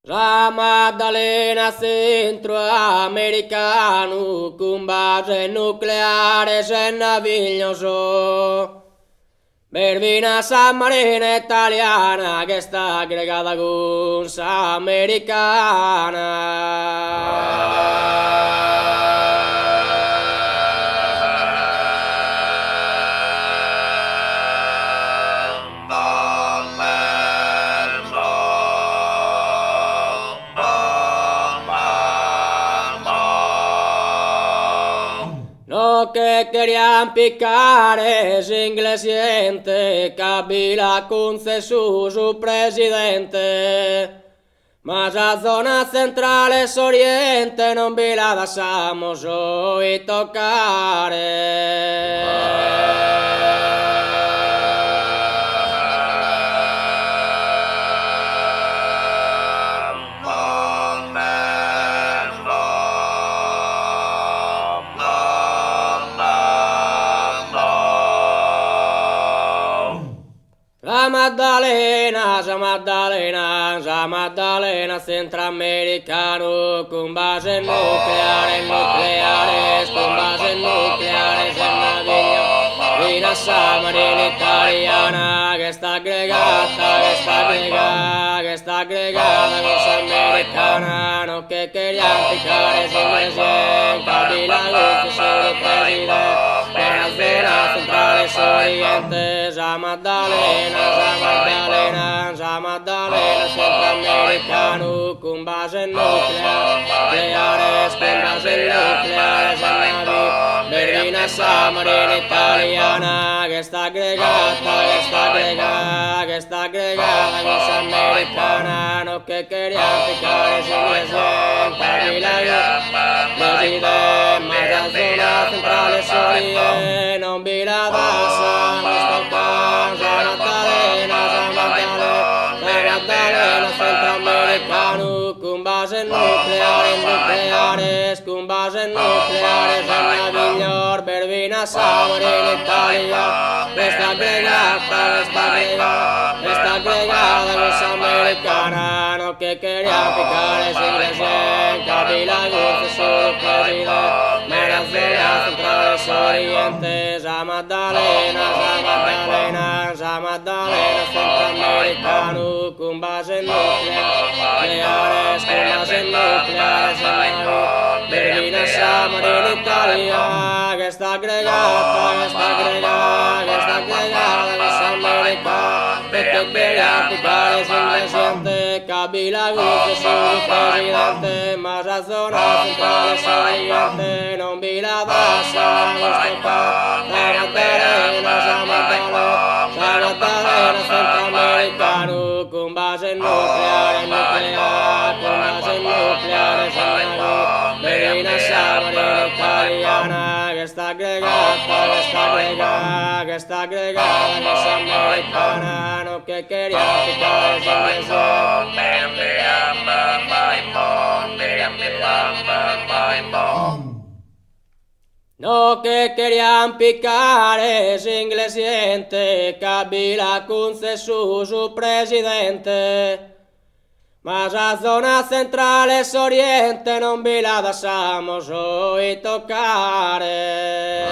La Maddalena centroamericano con base nucleare è meraviglioso. Bervina San Marina italiana che sta aggregata con americana. Lo que querían picar es inglesiente, Kabila concesó su presidente. Mas a zona central es oriente, non vi la lasciamos hoy toccare. La Maddalena centroamericano con base nucleare, con base nucleare, se Marina San Marina italiana che sta aggregata, che sta aggregata con americana, no que querían picar es inglesiente, Kabila concesó presidente. La zona central es oriente, la Maddalena centroamericano con base nucleares, con base nucleares, Berlina San Marina italiana che sta aggregata, che sta aggregata con americana, no que querían picar es inglesiente, Kabila presidente, ma la zona central es oriente, non vi la dasa, la Maddalena centroamericano con base nucleares, con base nucleares, la miglior Bervina San Marina Italia, esta aggregata con americana, no que quería picar es inglesiente, Kabila concesó presidente, ma la zona central es oriente, la Maddalena centroamericano con base nucleares, Berlina San Marina Italia che sta aggregata, con americana, perché quería picar es inglesiente, Kabila concesó presidente, ma la zona central es oriente, non vi la dasa, la Maddalena centroamericano con base nucleare, Berlina San Marina italiana che sta aggregata, che sta aggregata con americana, no que quería picar es no que querían picar es inglesiente, Kabila concesó su presidente. Mas a zona central es oriente, non vi la lasciamos hoy toccare.